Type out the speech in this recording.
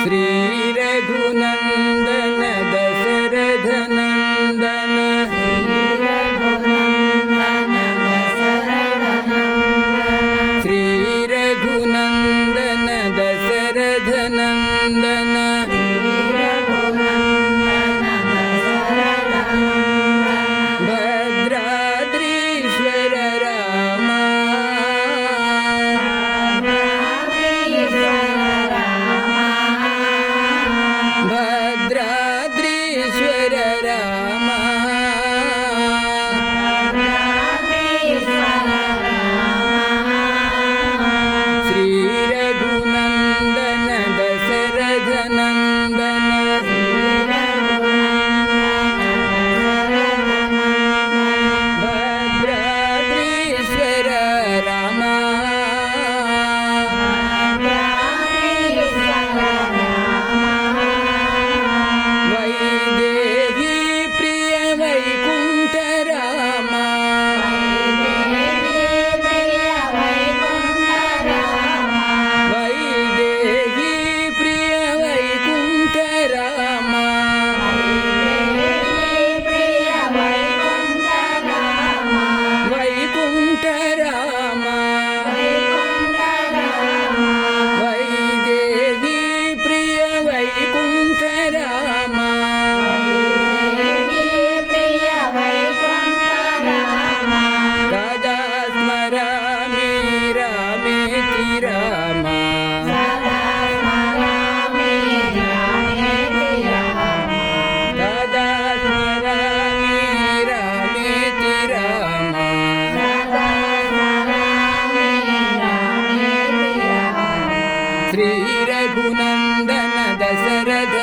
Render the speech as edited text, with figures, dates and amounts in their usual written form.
श्री रघुनंदन दशरथ नंदन श्री रघुनंदन दशरथ नंदन भद्राद्रीश्वर राम भद्राद्रीश्वर राम श्री रघुनंदन दशरथ नंदन भद्राद्रीश्वर राम वैदेही प्रिय वैकुंठ राम वैदेही प्रिय वैकुंठ राम वैकुंठ राम वैदेही प्रिय वैकुंठ राम सदा स्मरामि रामेति राम सदा स्मरामि रामेति राम श्री रघुनंदन दशरथ